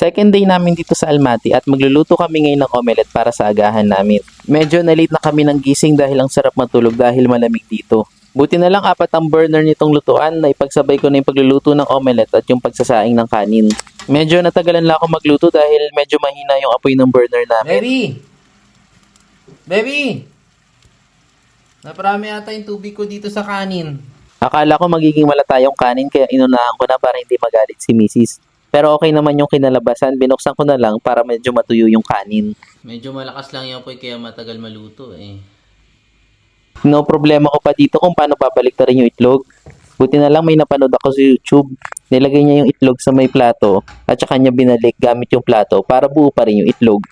Second day namin dito sa Almaty at magluluto kami ngayon ng omelette para sa agahan namin. Medyo na-late na kami ng gising dahil ang sarap matulog dahil malamig dito. Buti na lang 4 ang burner nitong lutuan na ipagsabay ko na yung pagluluto ng omelette at yung pagsasaing ng kanin. Medyo natagalan lang ako magluto dahil medyo mahina yung apoy ng burner namin. Baby! Baby! Naparami ata yung tubig ko dito sa kanin. Akala ko magiging malata yung kanin kaya inunahan ko na para hindi magalit si Mrs. Pero okay naman yung kinalabasan, binuksan ko na lang para medyo matuyo yung kanin. Medyo malakas lang yung apoy kaya matagal maluto eh. No problema ko pa dito kung paano babaliktarin yung itlog. Buti na lang may napanood ako sa YouTube. Nilagay niya yung itlog sa may plato at saka niya binalik gamit yung plato para buo pa rin yung itlog.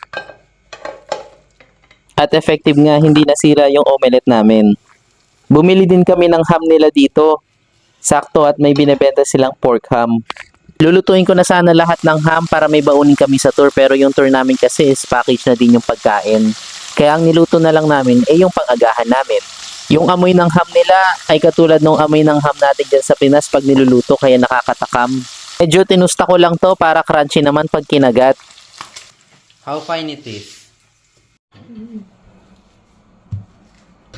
At effective nga, hindi nasira yung omelette namin. Bumili din kami ng ham nila dito. Sakto at may binebenta silang pork ham. Lulutuin ko na sana lahat ng ham para may baunin kami sa tour pero yung tour namin kasi is package na din yung pagkain. Kaya ang niluto na lang namin ay yung pang-agahan namin. Yung amoy ng ham nila ay katulad ng amoy ng ham natin dyan sa Pinas pag niluluto kaya nakakatakam. Medyo tinusta ko lang to para crunchy naman pag kinagat. How fine it is.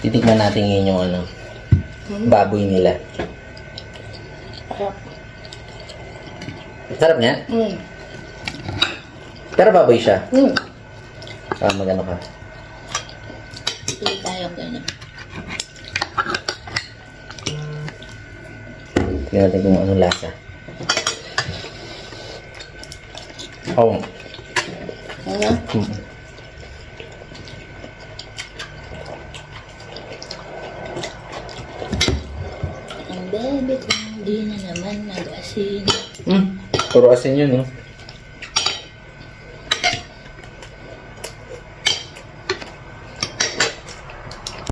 Titikman natin ngayon yung baboy nila. Sarap niya? Pero baboy siya? Magano ka? Tuloy tayo ganyan. Tingnan natin kung anong lasa. Oh. Ano? Ang baby ko, di na naman nag-asin. Puro asin yun, no?